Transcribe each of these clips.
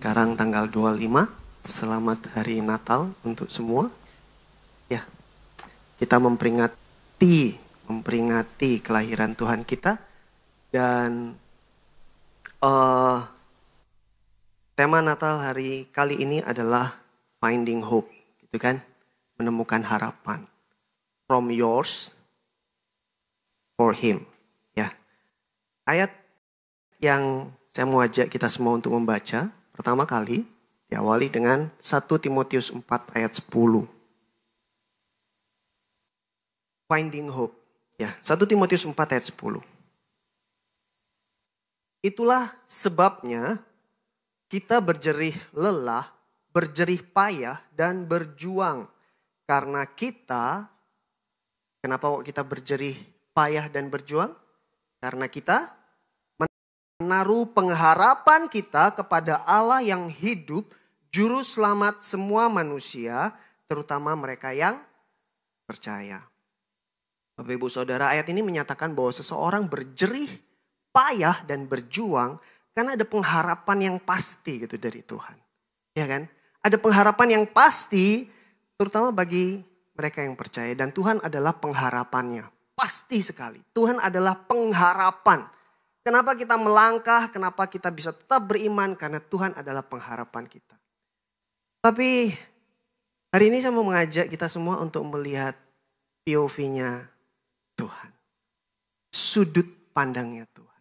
Sekarang tanggal 25, selamat hari Natal untuk semua. Ya, kita memperingati kelahiran Tuhan kita. Dan tema Natal hari kali ini adalah Finding Hope, gitu kan? Menemukan harapan. From yours for him. Ya. Ayat yang saya mau ajak kita semua untuk membaca pertama kali diawali dengan 1 Timotius 4 ayat 10. Finding Hope. Ya, 1 Timotius 4 ayat 10. Itulah sebabnya kita berjerih lelah, berjerih payah dan berjuang. Karena kenapa kita berjerih payah dan berjuang? Karena kita menaruh pengharapan kita kepada Allah yang hidup, juru selamat semua manusia, terutama mereka yang percaya. Bapak Ibu Saudara, ayat ini menyatakan bahwa seseorang berjerih payah dan berjuang karena ada pengharapan yang pasti gitu dari Tuhan. Ya kan? Ada pengharapan yang pasti terutama bagi mereka yang percaya, dan Tuhan adalah pengharapannya. Pasti sekali. Tuhan adalah pengharapan. Kenapa kita melangkah, kenapa kita bisa tetap beriman? Karena Tuhan adalah pengharapan kita. Tapi hari ini saya mau mengajak kita semua untuk melihat POV-nya Tuhan. Sudut pandangnya Tuhan.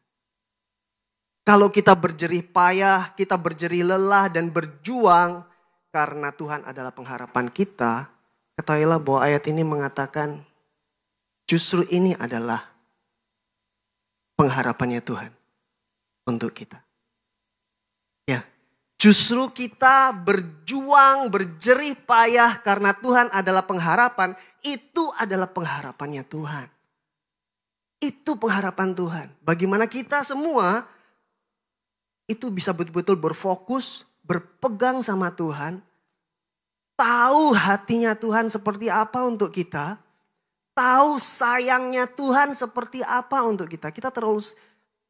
Kalau kita berjerih payah, kita berjerih lelah dan berjuang karena Tuhan adalah pengharapan kita, ketahuilah bahwa ayat ini mengatakan justru ini adalah pengharapannya Tuhan untuk kita. Ya, justru kita berjuang, berjerih payah karena Tuhan adalah pengharapan. Itu adalah pengharapannya Tuhan. Itu pengharapan Tuhan. Bagaimana kita semua itu bisa betul-betul berfokus, berpegang sama Tuhan. Tahu hatinya Tuhan seperti apa untuk kita. Tahu sayangnya Tuhan seperti apa untuk kita. Kita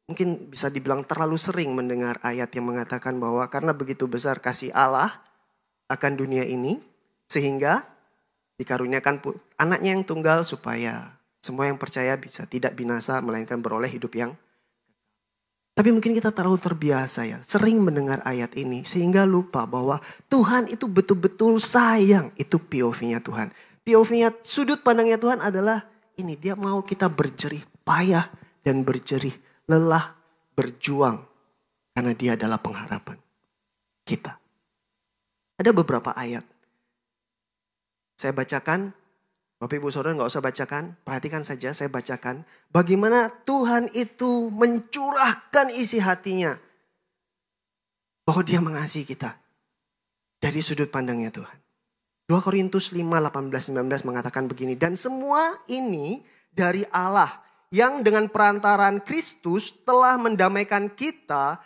mungkin bisa dibilang terlalu sering mendengar ayat yang mengatakan bahwa karena begitu besar kasih Allah akan dunia ini, sehingga dikaruniakan anaknya yang tunggal supaya semua yang percaya bisa tidak binasa melainkan beroleh hidup yang. Tapi mungkin kita terlalu terbiasa ya, sering mendengar ayat ini sehingga lupa bahwa Tuhan itu betul-betul sayang. Itu POV-nya Tuhan. POV-nya, sudut pandangnya Tuhan adalah ini, dia mau kita berjerih payah dan berjerih lelah, berjuang. Karena dia adalah pengharapan kita. Ada beberapa ayat. Saya bacakan, Bapak Ibu Saudara gak usah bacakan, perhatikan saja saya bacakan. Bagaimana Tuhan itu mencurahkan isi hatinya. Bahwa dia mengasihi kita. Dari sudut pandangnya Tuhan. 2 Korintus 5, 18, 19 mengatakan begini. Dan semua ini dari Allah yang dengan perantaraan Kristus telah mendamaikan kita.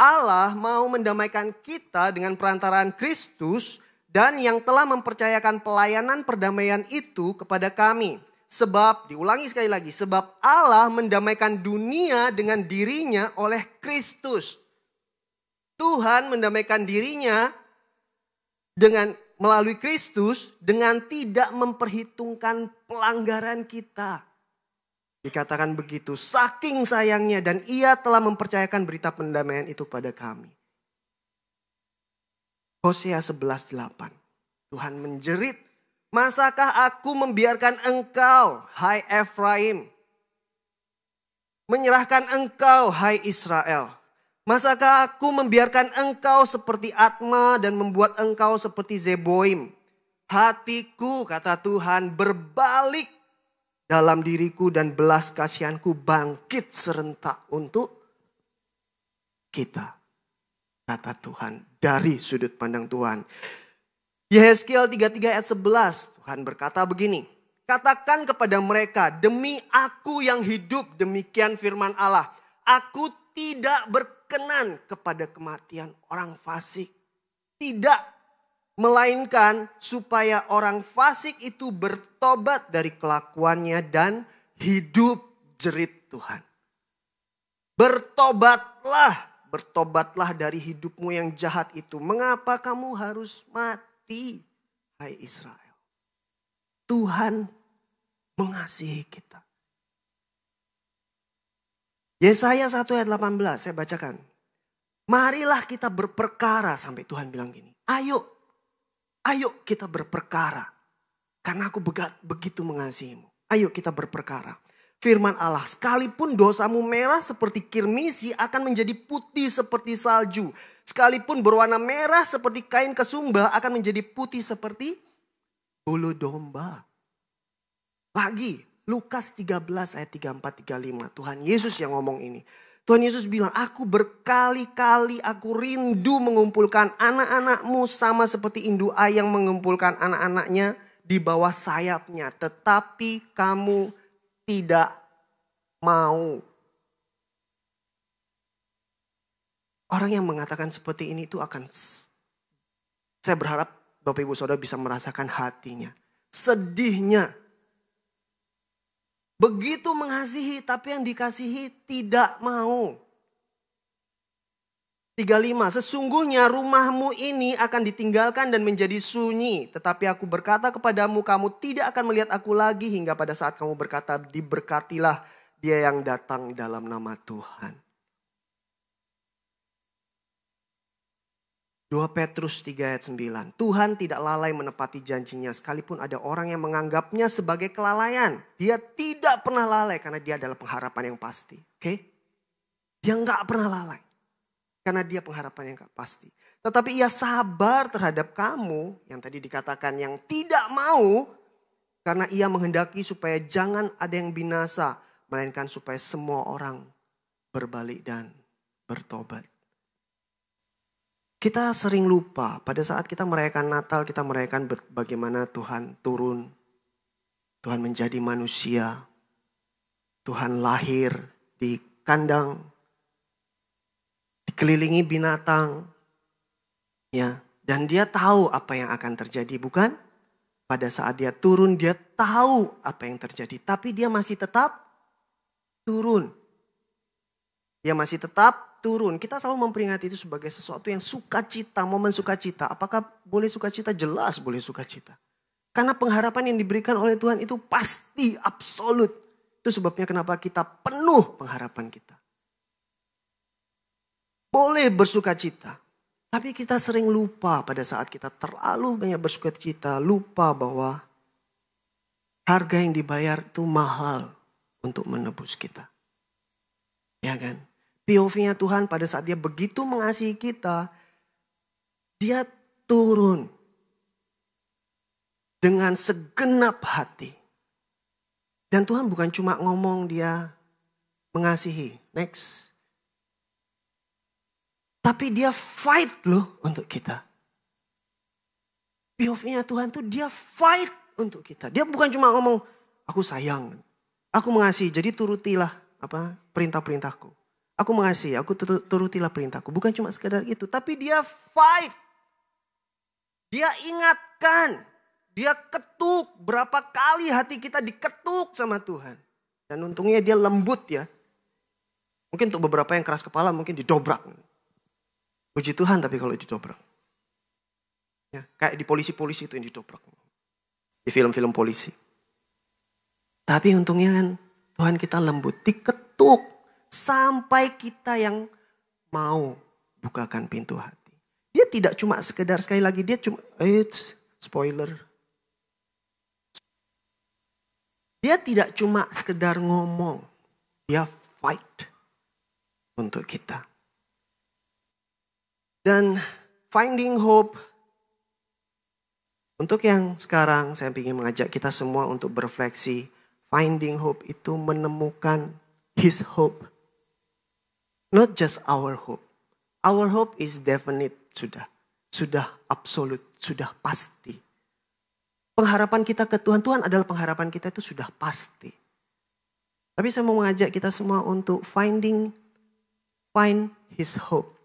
Allah mau mendamaikan kita dengan perantaraan Kristus. Dan yang telah mempercayakan pelayanan perdamaian itu kepada kami. Sebab, diulangi sekali lagi. Sebab Allah mendamaikan dunia dengan dirinya oleh Kristus. Tuhan mendamaikan dirinya melalui Kristus dengan tidak memperhitungkan pelanggaran kita. Dikatakan begitu, saking sayangnya dan ia telah mempercayakan berita pendamaian itu pada kami. Hosea 11:8. Tuhan menjerit, masakah aku membiarkan engkau, hai Efraim? Menyerahkan engkau, hai Israel. Masakah aku membiarkan engkau seperti Atma dan membuat engkau seperti Zeboim? Hatiku, kata Tuhan, berbalik dalam diriku dan belas kasihanku bangkit serentak untuk kita. Kata Tuhan dari sudut pandang Tuhan. Yehezkiel 33 ayat 11, Tuhan berkata begini. Katakan kepada mereka, demi aku yang hidup, demikian firman Allah. Aku tidak berkenan kepada kematian orang fasik. Tidak, melainkan supaya orang fasik itu bertobat dari kelakuannya dan hidup, jerit Tuhan. Bertobatlah bertobatlah dari hidupmu yang jahat itu. Mengapa kamu harus mati, hai Israel? Tuhan mengasihi kita. Yesaya 1 ayat 18, saya bacakan. Marilah kita berperkara, sampai Tuhan bilang gini. Ayo kita berperkara. Karena aku begitu mengasihimu. Ayo kita berperkara. Firman Allah, sekalipun dosamu merah seperti kirmisi akan menjadi putih seperti salju. Sekalipun berwarna merah seperti kain kesumba akan menjadi putih seperti bulu domba. Lagi, Lukas 13 ayat 34-35. Tuhan Yesus yang ngomong ini. Tuhan Yesus bilang, aku berkali-kali aku rindu mengumpulkan anak-anakmu sama seperti induk ayam mengumpulkan anak-anaknya di bawah sayapnya. Tetapi kamu tidak mau. Orang yang mengatakan seperti ini itu akan, saya berharap Bapak Ibu Saudara bisa merasakan hatinya. Sedihnya. Begitu mengasihi tapi yang dikasihi tidak mau. 35, sesungguhnya rumahmu ini akan ditinggalkan dan menjadi sunyi. Tetapi aku berkata kepadamu, kamu tidak akan melihat aku lagi hingga pada saat kamu berkata, diberkatilah dia yang datang dalam nama Tuhan. 2 Petrus 3 ayat 9. Tuhan tidak lalai menepati janjinya sekalipun ada orang yang menganggapnya sebagai kelalaian. Dia tidak pernah lalai karena dia adalah pengharapan yang pasti. Oke? Dia nggak pernah lalai. Karena dia pengharapan yang gak pasti. Tetapi ia sabar terhadap kamu. Yang tadi dikatakan yang tidak mau. Karena ia menghendaki supaya jangan ada yang binasa. Melainkan supaya semua orang berbalik dan bertobat. Kita sering lupa pada saat kita merayakan Natal. Kita merayakan bagaimana Tuhan turun. Tuhan menjadi manusia. Tuhan lahir di kandang. Dikelilingi binatang, ya, dan dia tahu apa yang akan terjadi, bukan? Pada saat dia turun, dia tahu apa yang terjadi, tapi dia masih tetap turun. Dia masih tetap turun. Kita selalu memperingati itu sebagai sesuatu yang sukacita, momen sukacita. Apakah boleh sukacita? Jelas boleh sukacita. Karena pengharapan yang diberikan oleh Tuhan itu pasti, absolut. Itu sebabnya kenapa kita penuh pengharapan kita. Boleh bersukacita. Tapi kita sering lupa pada saat kita terlalu banyak bersukacita. Lupa bahwa harga yang dibayar itu mahal untuk menebus kita. Ya kan? POV-nya Tuhan pada saat dia begitu mengasihi kita. Dia turun. Dengan segenap hati. Dan Tuhan bukan cuma ngomong dia mengasihi. Next. Tapi dia fight loh untuk kita. POV-nya Tuhan tuh dia fight untuk kita. Dia bukan cuma ngomong, aku sayang. Aku mengasihi, jadi turutilah perintah-perintahku. Aku mengasihi, aku turutilah perintahku. Bukan cuma sekedar itu, tapi dia fight. Dia ingatkan. Dia ketuk. Berapa kali hati kita diketuk sama Tuhan. Dan untungnya dia lembut ya. Mungkin untuk beberapa yang keras kepala mungkin didobrak. Puji Tuhan tapi kalau didobrak. Ya, kayak di polisi-polisi itu yang didobrak. Di film-film polisi. Tapi untungnya kan Tuhan kita lembut. Diketuk. Sampai kita yang mau bukakan pintu hati. Dia tidak cuma sekedar sekali lagi. Dia cuma, spoiler. Dia tidak cuma sekedar ngomong. Dia fight untuk kita. Dan finding hope. Untuk yang sekarang saya ingin mengajak kita semua untuk berefleksi. Finding hope itu menemukan His hope. Not just our hope. Our hope is definite sudah. Sudah absolut, sudah pasti. Pengharapan kita ke Tuhan, Tuhan adalah pengharapan kita itu sudah pasti. Tapi saya mau mengajak kita semua untuk find His hope.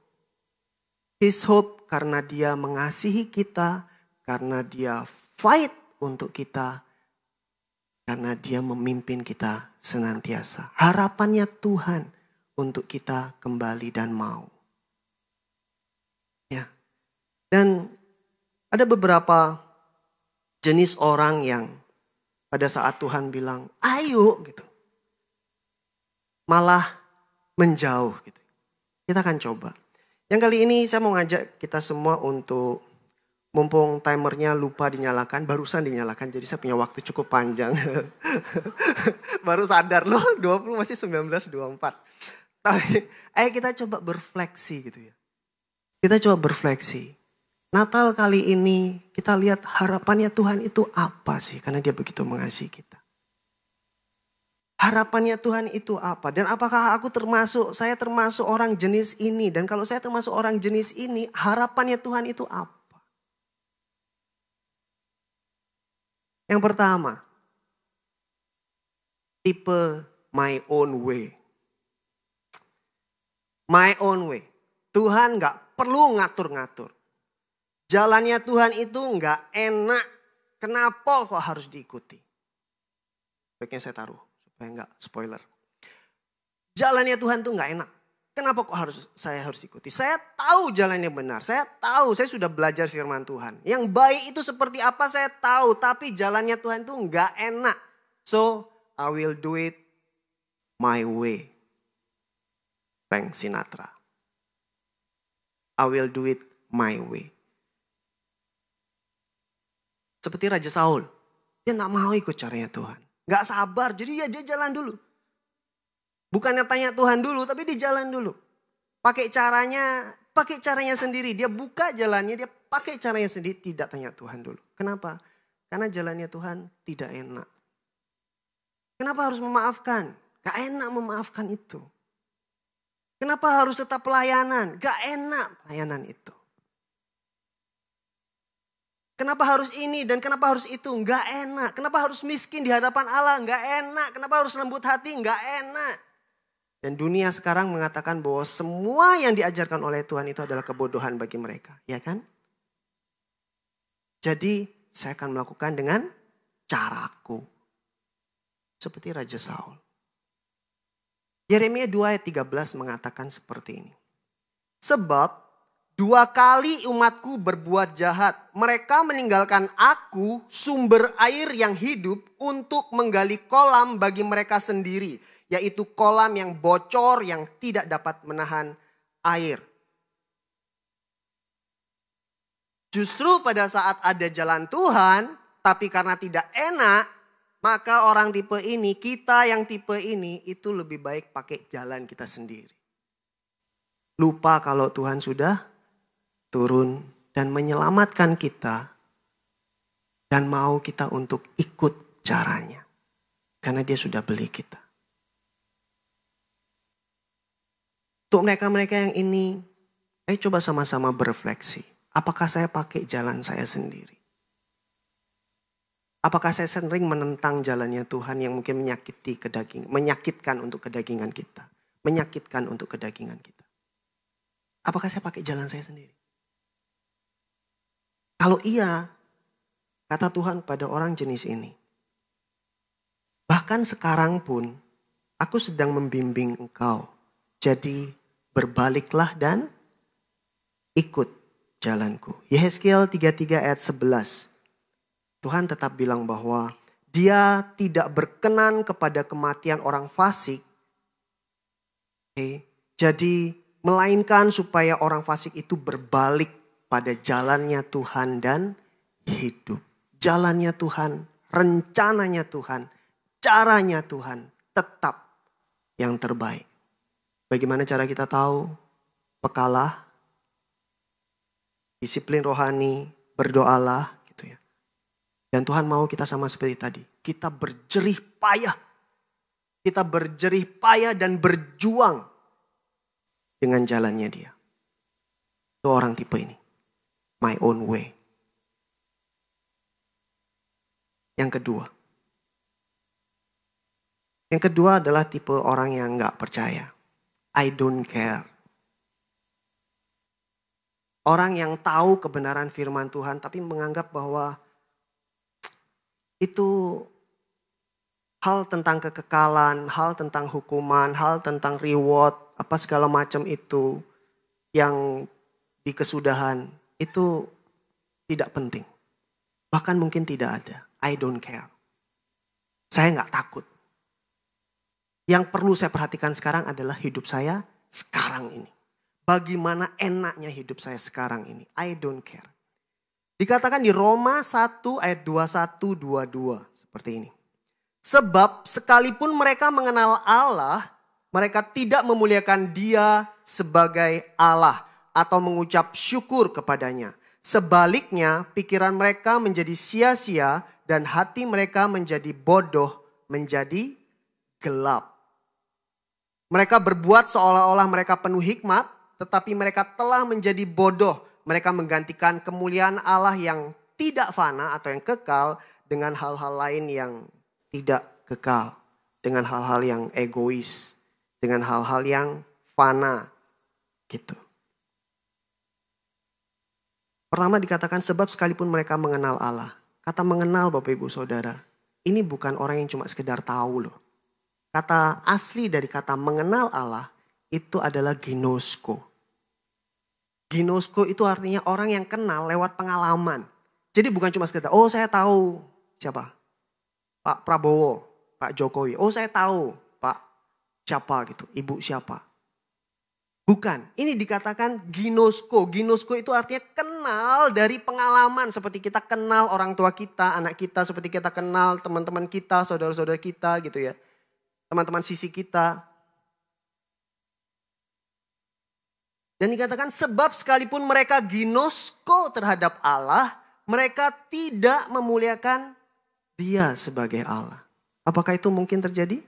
His hope karena dia mengasihi kita, karena dia fight untuk kita, karena dia memimpin kita senantiasa. Harapannya Tuhan untuk kita kembali dan mau. Dan ada beberapa jenis orang yang pada saat Tuhan bilang, ayo gitu. Malah menjauh gitu. Kita akan coba. Yang kali ini saya mau ngajak kita semua untuk, mumpung timernya lupa dinyalakan, barusan dinyalakan. Jadi saya punya waktu cukup panjang. Baru sadar loh, 20 masih 19:24. Tapi ayo kita coba berfleksi gitu ya. Kita coba berfleksi. Natal kali ini kita lihat harapannya Tuhan itu apa sih? Karena dia begitu mengasihi kita. Harapannya Tuhan itu apa? Dan apakah saya termasuk orang jenis ini? Dan kalau saya termasuk orang jenis ini, harapannya Tuhan itu apa? Yang pertama, tipe my own way. My own way. Tuhan gak perlu ngatur-ngatur. Jalannya Tuhan itu gak enak. Kenapa kok harus diikuti? Baiknya saya taruh supaya gak spoiler. Jalannya Tuhan tuh gak enak. Kenapa kok saya harus ikuti? Saya tahu jalannya benar. Saya tahu, saya sudah belajar firman Tuhan. Yang baik itu seperti apa saya tahu. Tapi jalannya Tuhan tuh gak enak. So I will do it my way. Frank Sinatra. I will do it my way. Seperti Raja Saul. Dia gak mau ikut caranya Tuhan. Gak sabar, jadi ya dia jalan dulu. Bukannya tanya Tuhan dulu, tapi dia jalan dulu. Pakai caranya sendiri. Dia buka jalannya, dia pakai caranya sendiri. Tidak tanya Tuhan dulu. Kenapa? Karena jalannya Tuhan tidak enak. Kenapa harus memaafkan? Gak enak memaafkan itu. Kenapa harus tetap pelayanan? Gak enak pelayanan itu. Kenapa harus ini dan kenapa harus itu? Gak enak. Kenapa harus miskin di hadapan Allah? Gak enak. Kenapa harus lembut hati? Gak enak. Dan dunia sekarang mengatakan bahwa semua yang diajarkan oleh Tuhan itu adalah kebodohan bagi mereka. Ya kan? Jadi saya akan melakukan dengan caraku. Seperti Raja Saul. Yeremia 2 ayat 13 mengatakan seperti ini. Sebab 2 kali umatku berbuat jahat. Mereka meninggalkan aku, sumber air yang hidup, untuk menggali kolam bagi mereka sendiri. Yaitu kolam yang bocor yang tidak dapat menahan air. Justru pada saat ada jalan Tuhan, tapi karena tidak enak, maka orang tipe ini, kita yang tipe ini, itu lebih baik pakai jalan kita sendiri. Lupa kalau Tuhan sudah turun dan menyelamatkan kita. Dan mau kita untuk ikut caranya. Karena dia sudah beli kita. Untuk mereka-mereka yang ini, ayo coba sama-sama berefleksi. Apakah saya pakai jalan saya sendiri? Apakah saya sering menentang jalannya Tuhan yang mungkin menyakitkan untuk kedagingan kita. Menyakitkan untuk kedagingan kita. Apakah saya pakai jalan saya sendiri? Kalau iya, kata Tuhan pada orang jenis ini. Bahkan sekarang pun, aku sedang membimbing engkau. Jadi berbaliklah dan ikut jalanku. Yehezkiel 33 ayat 11. Tuhan tetap bilang bahwa dia tidak berkenan kepada kematian orang fasik. Jadi melainkan supaya orang fasik itu berbalik pada jalannya Tuhan dan hidup. Jalannya Tuhan, rencananya Tuhan, caranya Tuhan tetap yang terbaik. Bagaimana cara kita tahu? Pekalah, disiplin rohani, berdoalah gitu ya. Dan Tuhan mau kita sama seperti tadi. Kita berjerih payah. Kita berjerih payah dan berjuang dengan jalannya dia. Itu orang tipe ini. My own way. Yang kedua adalah tipe orang yang gak percaya. I don't care. Orang yang tahu kebenaran firman Tuhan tapi menganggap bahwa itu hal tentang kekekalan, hal tentang hukuman, hal tentang reward, apa segala macam itu yang di kesudahan. itu tidak penting. Bahkan mungkin tidak ada. I don't care. Saya nggak takut. Yang perlu saya perhatikan sekarang adalah hidup saya sekarang ini. Bagaimana enaknya hidup saya sekarang ini. I don't care. Dikatakan di Roma 1 ayat 21-22 seperti ini. Sebab sekalipun mereka mengenal Allah, mereka tidak memuliakan Dia sebagai Allah atau mengucap syukur kepadanya. Sebaliknya, pikiran mereka menjadi sia-sia dan hati mereka menjadi bodoh, menjadi gelap. Mereka berbuat seolah-olah mereka penuh hikmat, tetapi mereka telah menjadi bodoh. Mereka menggantikan kemuliaan Allah yang tidak fana atau yang kekal dengan hal-hal lain yang tidak kekal. Dengan hal-hal yang egois. Dengan hal-hal yang fana. Gitu. Pertama dikatakan sebab sekalipun mereka mengenal Allah. Kata mengenal Bapak Ibu Saudara. Ini bukan orang yang cuma sekedar tahu loh. Kata asli dari kata mengenal Allah itu adalah ginosko. Ginosko itu artinya orang yang kenal lewat pengalaman. Jadi bukan cuma sekedar, oh saya tahu siapa? Pak Prabowo, Pak Jokowi. Oh saya tahu Pak siapa gitu, Ibu siapa. Bukan, ini dikatakan ginosko. Ginosko itu artinya kenal dari pengalaman. Seperti kita kenal orang tua kita, anak kita. Seperti kita kenal teman-teman kita, saudara-saudara kita gitu ya. Teman-teman sisi kita. Dan dikatakan sebab sekalipun mereka ginosko terhadap Allah, mereka tidak memuliakan Dia sebagai Allah. Apakah itu mungkin terjadi?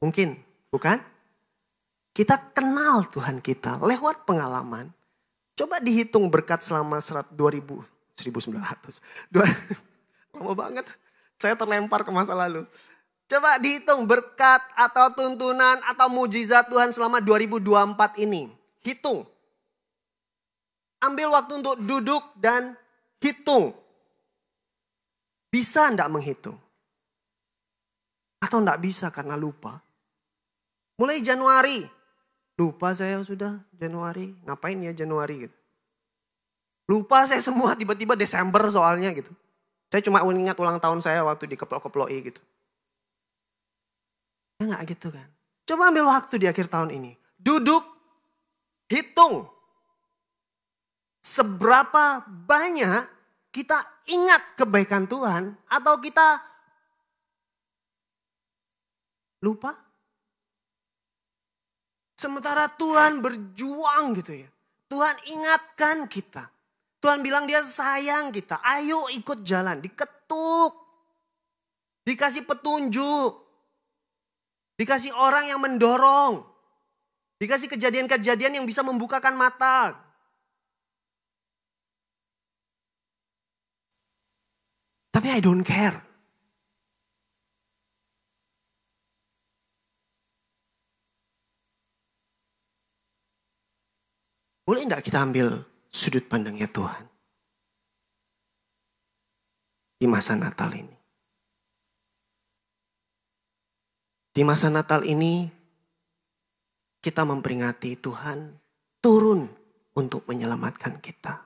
Mungkin, bukan? Kita kenal Tuhan kita lewat pengalaman. Coba dihitung berkat selama 1900. Lama banget, saya terlempar ke masa lalu. Coba dihitung berkat atau tuntunan atau mujizat Tuhan selama 2024 ini. Hitung. Ambil waktu untuk duduk dan hitung. Bisa enggak menghitung? Atau enggak bisa karena lupa? Mulai Januari. Lupa saya sudah Januari. Ngapain ya Januari gitu. Lupa saya semua tiba-tiba Desember soalnya gitu. Saya cuma ingat ulang tahun saya waktu dikeplok-keploi gitu. Ya enggak gitu kan. Coba ambil waktu di akhir tahun ini. Duduk, hitung. Seberapa banyak kita ingat kebaikan Tuhan atau kita lupa? Sementara Tuhan berjuang gitu ya. Tuhan ingatkan kita. Tuhan bilang dia sayang kita. Ayo ikut jalan. Diketuk. Dikasih petunjuk. Dikasih orang yang mendorong. Dikasih kejadian-kejadian yang bisa membukakan mata. Tapi I don't care. Boleh enggak kita ambil sudut pandangnya Tuhan? Di masa Natal ini. Di masa Natal ini kita memperingati Tuhan turun untuk menyelamatkan kita.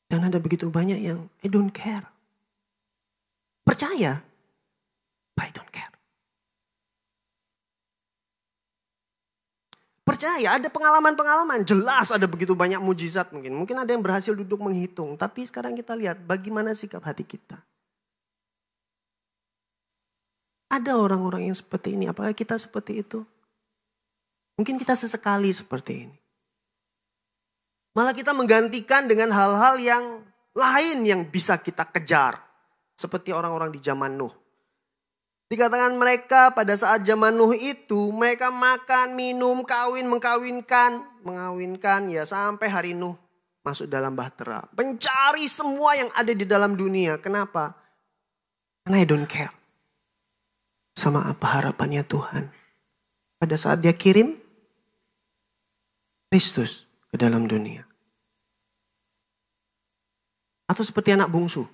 Dan ada begitu banyak yang I don't care. Percaya, but I don't care. Percaya ada pengalaman-pengalaman. Jelas ada begitu banyak mujizat mungkin. Mungkin ada yang berhasil duduk menghitung. Tapi sekarang kita lihat bagaimana sikap hati kita. Ada orang-orang yang seperti ini. Apakah kita seperti itu? Mungkin kita sesekali seperti ini. Malah kita menggantikan dengan hal-hal yang lain yang bisa kita kejar. Seperti orang-orang di zaman Nuh. Dikatakan mereka pada saat zaman Nuh itu. Mereka makan, minum, kawin, mengawinkan ya sampai hari Nuh masuk dalam bahtera. Mencari semua yang ada di dalam dunia. Kenapa? Karena I don't care. Sama apa harapannya Tuhan. Pada saat dia kirim Kristus ke dalam dunia. Atau seperti anak bungsu.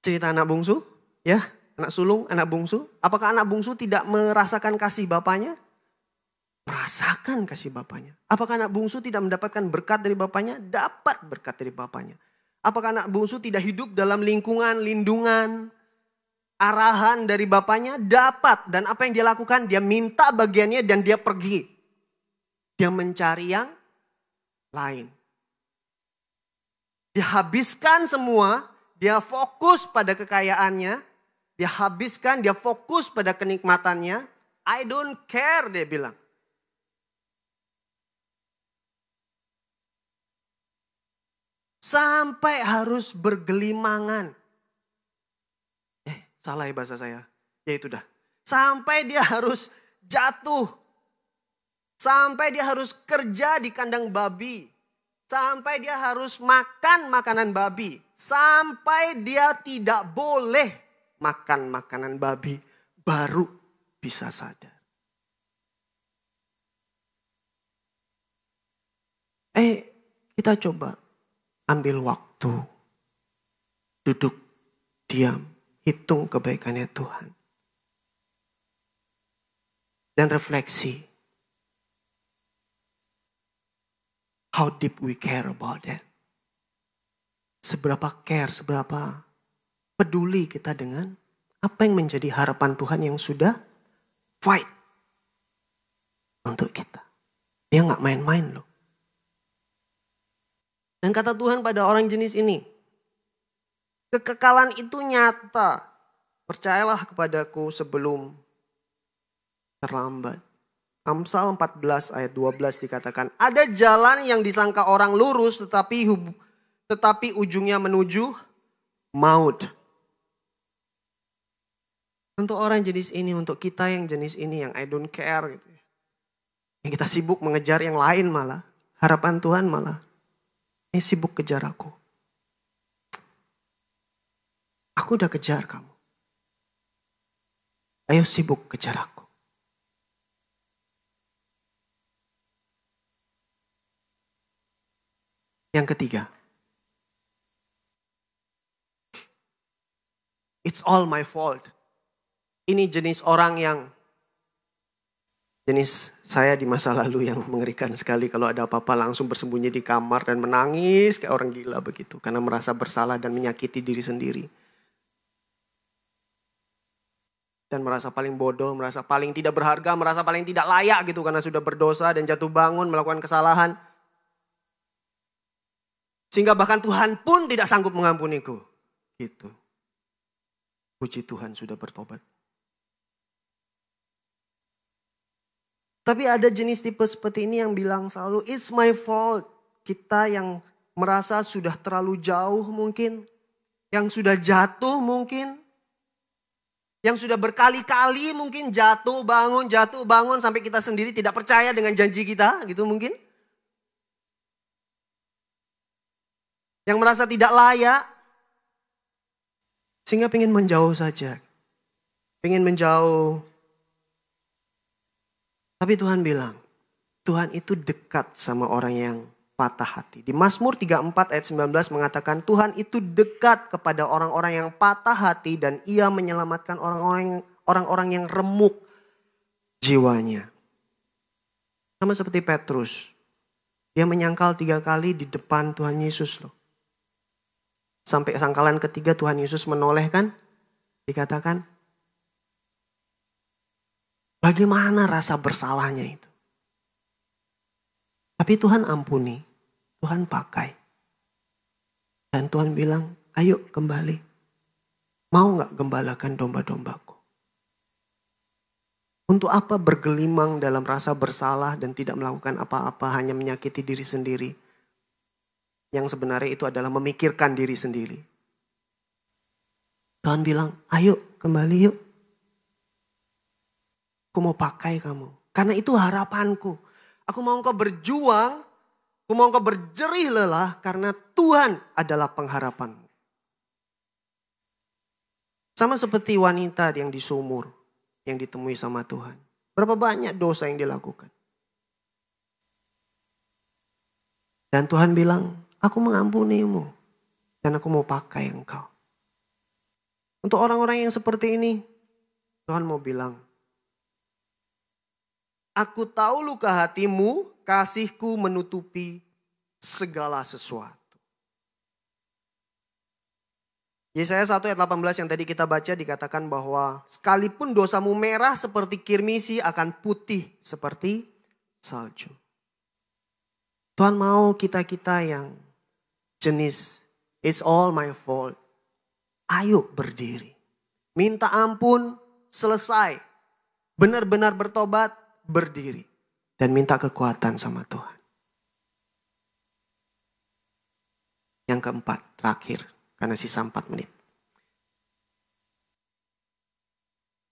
Cerita anak bungsu, ya, anak sulung, anak bungsu. Apakah anak bungsu tidak merasakan kasih bapaknya? merasakan kasih bapaknya. Apakah anak bungsu tidak mendapatkan berkat dari bapaknya? Dapat berkat dari bapaknya. Apakah anak bungsu tidak hidup dalam lingkungan, lindungan, arahan dari bapaknya? Dapat. Dan apa yang dia lakukan? Dia minta bagiannya dan dia pergi. Dia mencari yang lain. Dia habiskan semua, dia fokus pada kekayaannya, dia habiskan, dia fokus pada kenikmatannya. I don't care, dia bilang. Sampai harus bergelimangan. Salah ya bahasa saya. Ya itu dah. Sampai dia harus jatuh. Sampai dia harus kerja di kandang babi. Sampai dia harus makan makanan babi. Sampai dia tidak boleh makan makanan babi. Baru bisa sadar. Kita coba ambil waktu. Duduk, diam, hitung kebaikannya Tuhan. Dan refleksi. How deep we care about that. Seberapa care, seberapa peduli kita dengan apa yang menjadi harapan Tuhan yang sudah fight untuk kita. Dia gak main-main loh. Dan kata Tuhan pada orang jenis ini, kekekalan itu nyata. Percayalah kepadaku sebelum terlambat. Amsal 14 ayat 12 dikatakan, ada jalan yang disangka orang lurus tetapi ujungnya menuju maut. Untuk orang jenis ini, untuk kita yang jenis ini, yang I don't care gitu. Yang kita sibuk mengejar yang lain malah. Harapan Tuhan malah, sibuk kejar aku. Aku udah kejar kamu. Ayo sibuk kejar aku. Yang ketiga, it's all my fault. Ini jenis orang yang, jenis saya di masa lalu yang mengerikan sekali. Kalau ada apa-apa langsung bersembunyi di kamar dan menangis kayak orang gila begitu. Karena merasa bersalah dan menyakiti diri sendiri. Dan merasa paling bodoh, merasa paling tidak berharga, merasa paling tidak layak gitu. Karena sudah berdosa dan jatuh bangun melakukan kesalahan. Sehingga bahkan Tuhan pun tidak sanggup mengampuniku. Gitu. Puji Tuhan sudah bertobat. Tapi ada jenis tipe seperti ini yang bilang selalu, it's my fault. Kita yang merasa sudah terlalu jauh mungkin. Yang sudah jatuh mungkin. Yang sudah berkali-kali mungkin jatuh bangun sampai kita sendiri tidak percaya dengan janji kita gitu mungkin. Yang merasa tidak layak. Sehingga pengen menjauh saja. Pengen menjauh. Tapi Tuhan bilang, Tuhan itu dekat sama orang yang patah hati. Di Mazmur 34 ayat 19 mengatakan, Tuhan itu dekat kepada orang-orang yang patah hati dan ia menyelamatkan orang-orang yang remuk jiwanya. Sama seperti Petrus. Dia menyangkal 3 kali di depan Tuhan Yesus loh. Sampai sangkalan ketiga Tuhan Yesus menoleh kan. Dikatakan. Bagaimana rasa bersalahnya itu. Tapi Tuhan ampuni. Tuhan pakai. Dan Tuhan bilang, ayo kembali. Mau gak gembalakan domba-dombaku? Untuk apa bergelimang dalam rasa bersalah dan tidak melakukan apa-apa, hanya menyakiti diri sendiri. Yang sebenarnya itu adalah memikirkan diri sendiri. Tuhan bilang, ayo kembali yuk. Aku mau pakai kamu. Karena itu harapanku. Aku mau engkau berjuang. Aku mau engkau berjerih lelah. Karena Tuhan adalah pengharapanmu. Sama seperti wanita yang di sumur. Yang ditemui sama Tuhan. Berapa banyak dosa yang dilakukan. Dan Tuhan bilang, aku mengampunimu. Dan aku mau pakai engkau. Untuk orang-orang yang seperti ini. Tuhan mau bilang. Aku tahu luka hatimu, kasihku menutupi segala sesuatu. Yesaya 1 ayat 18 yang tadi kita baca dikatakan bahwa sekalipun dosamu merah seperti kirmisi akan putih seperti salju. Tuhan mau kita-kita yang jenis it's all my fault. Ayo berdiri. Minta ampun, selesai. Benar-benar bertobat, berdiri. Dan minta kekuatan sama Tuhan. Yang keempat, terakhir. Karena sisa 4 menit.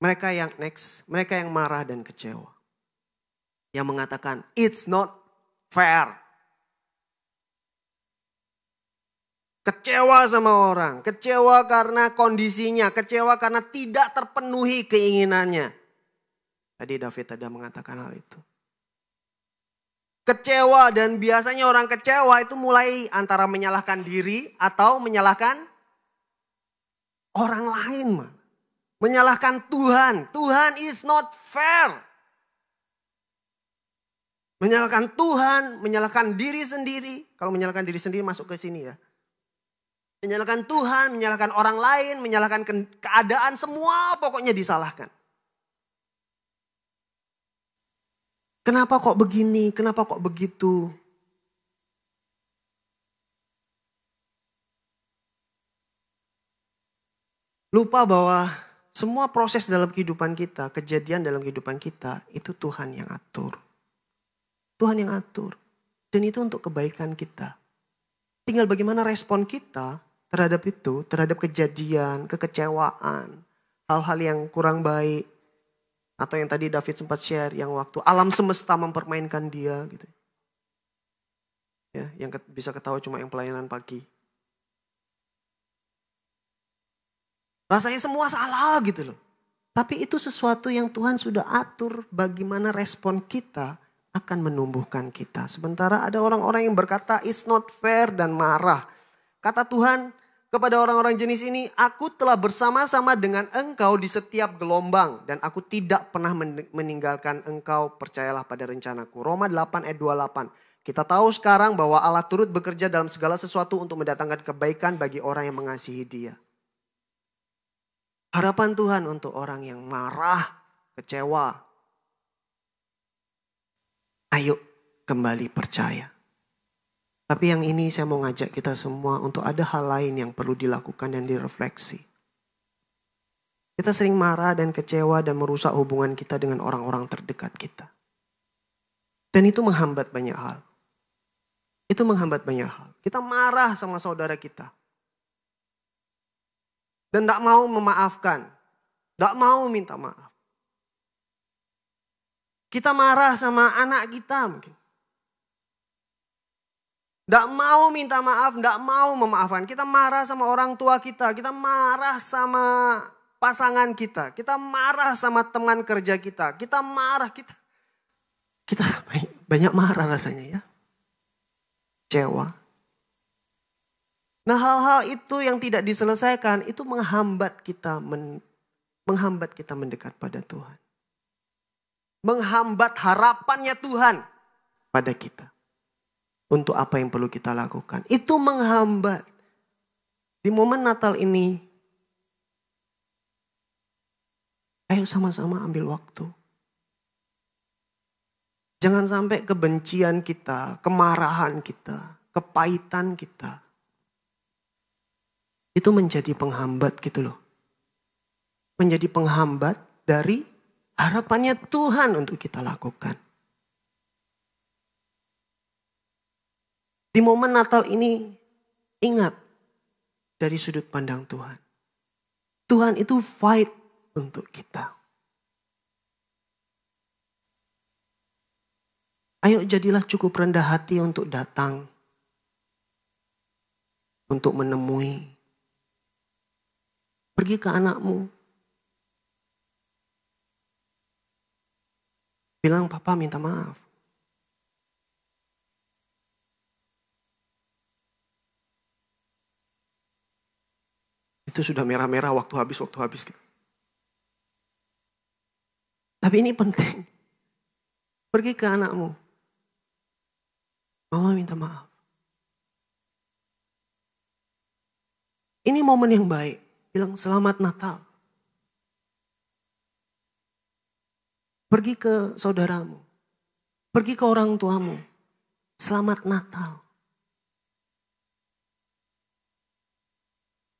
Mereka yang marah dan kecewa. Yang mengatakan, it's not fair. Kecewa sama orang, kecewa karena kondisinya, kecewa karena tidak terpenuhi keinginannya. Tadi David ada mengatakan hal itu. Kecewa, dan biasanya orang kecewa itu mulai antara menyalahkan diri atau menyalahkan orang lain. Menyalahkan Tuhan. Tuhan is not fair. Menyalahkan Tuhan, menyalahkan diri sendiri. Kalau menyalahkan diri sendiri masuk ke sini ya. Menyalahkan Tuhan, menyalahkan orang lain, menyalahkan keadaan, semua pokoknya disalahkan. Kenapa kok begini? Kenapa kok begitu? Lupa bahwa semua proses dalam kehidupan kita, kejadian dalam kehidupan kita, itu Tuhan yang atur. Tuhan yang atur. Dan itu untuk kebaikan kita. Tinggal bagaimana respon kita terhadap itu, terhadap kejadian, kekecewaan, hal-hal yang kurang baik. Atau yang tadi David sempat share, yang waktu alam semesta mempermainkan dia. Gitu. Ya, yang bisa ketawa cuma yang pelayanan pagi. Rasanya semua salah gitu loh. Tapi itu sesuatu yang Tuhan sudah atur bagaimana respon kita akan menumbuhkan kita. Sementara ada orang-orang yang berkata it's not fair dan marah. Kata Tuhan kepada orang-orang jenis ini, aku telah bersama-sama dengan engkau di setiap gelombang. Dan aku tidak pernah meninggalkan engkau, percayalah pada rencanaku. Roma 8 ayat 28. Kita tahu sekarang bahwa Allah turut bekerja dalam segala sesuatu untuk mendatangkan kebaikan bagi orang yang mengasihi Dia. Harapan Tuhan untuk orang yang marah, kecewa. Ayo kembali percaya. Tapi yang ini saya mau ngajak kita semua untuk ada hal lain yang perlu dilakukan dan direfleksi. Kita sering marah dan kecewa dan merusak hubungan kita dengan orang-orang terdekat kita. Dan itu menghambat banyak hal. Itu menghambat banyak hal. Kita marah sama saudara kita. Dan tidak mau memaafkan. Tidak mau minta maaf. Kita marah sama anak kita mungkin. Tidak mau minta maaf, tidak mau memaafkan. Kita marah sama orang tua kita. Kita marah sama pasangan kita. Kita marah sama teman kerja kita. Kita marah, kita banyak marah rasanya ya. Kecewa. Nah hal-hal itu yang tidak diselesaikan itu menghambat kita mendekat pada Tuhan. Menghambat harapannya Tuhan pada kita. Untuk apa yang perlu kita lakukan. Itu menghambat. Di momen Natal ini. Ayo sama-sama ambil waktu. Jangan sampai kebencian kita, kemarahan kita, kepahitan kita. Itu menjadi penghambat gitu loh. Menjadi penghambat dari harapannya Tuhan untuk kita lakukan. Di momen Natal ini, ingat dari sudut pandang Tuhan. Tuhan itu fight untuk kita. Ayo jadilah cukup rendah hati untuk datang. Untuk menemui. Pergi ke anakmu. Bilang, Papa minta maaf. Itu sudah merah-merah waktu habis gitu. Tapi ini penting. Pergi ke anakmu. Mama minta maaf. Ini momen yang baik. Bilang selamat Natal. Pergi ke saudaramu. Pergi ke orang tuamu. Selamat Natal.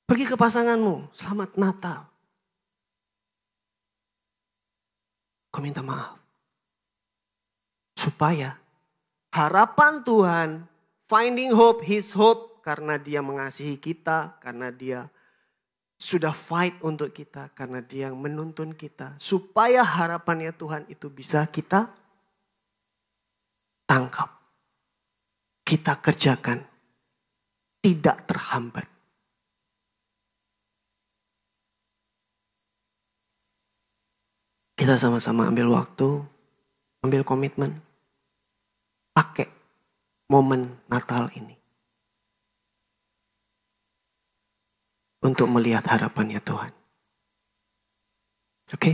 Pergi ke pasanganmu. Selamat Natal. Kau minta maaf. Supaya harapan Tuhan, finding hope, his hope, karena dia mengasihi kita, karena dia sudah fight untuk kita, karena dia menuntun kita. Supaya harapannya Tuhan itu bisa kita tangkap. Kita kerjakan. Tidak terhambat. Kita sama-sama ambil waktu, ambil komitmen, pakai momen Natal ini untuk melihat harapannya Tuhan. Oke?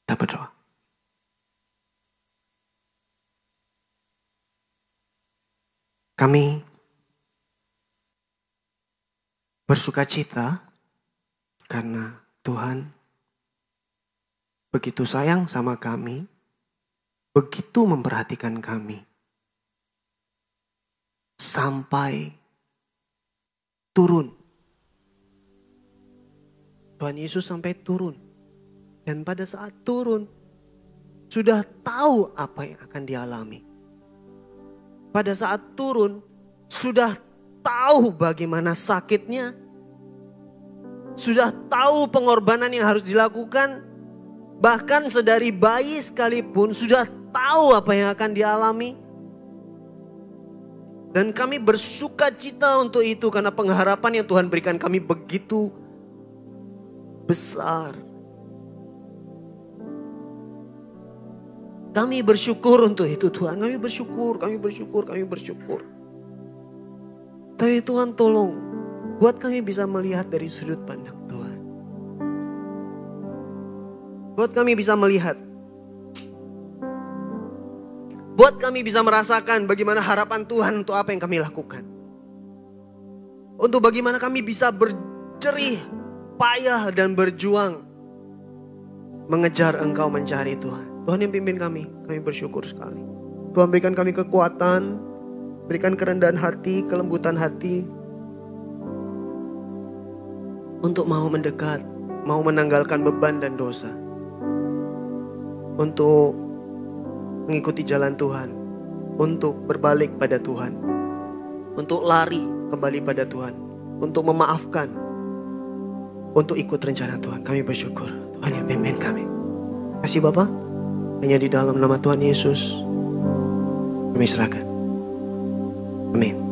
Kita berdoa. Kami bersukacita karena Tuhan begitu sayang sama kami, begitu memperhatikan kami. Sampai turun. Tuhan Yesus sampai turun. Dan pada saat turun, sudah tahu apa yang akan dialami. Pada saat turun, sudah tahu bagaimana sakitnya. Sudah tahu pengorbanan yang harus dilakukan. Bahkan sedari bayi sekalipun sudah tahu apa yang akan dialami. Dan kami bersuka cita untuk itu karena pengharapan yang Tuhan berikan kami begitu besar. Kami bersyukur untuk itu Tuhan. Kami bersyukur. Tapi Tuhan tolong buat kami bisa melihat dari sudut pandang Tuhan. Buat kami bisa melihat. Buat kami bisa merasakan bagaimana harapan Tuhan untuk apa yang kami lakukan. Untuk bagaimana kami bisa berjerih, payah dan berjuang. Mengejar Engkau, mencari Tuhan. Tuhan yang pimpin kami bersyukur sekali. Tuhan berikan kami kekuatan, berikan kerendahan hati, kelembutan hati. Untuk mau mendekat, mau menanggalkan beban dan dosa. Untuk mengikuti jalan Tuhan. Untuk berbalik pada Tuhan. Untuk lari kembali pada Tuhan. Untuk memaafkan. Untuk ikut rencana Tuhan. Kami bersyukur. Tuhan yang pimpin kami. Kasih Bapa. Hanya di dalam nama Tuhan Yesus. Kami serahkan. Amin.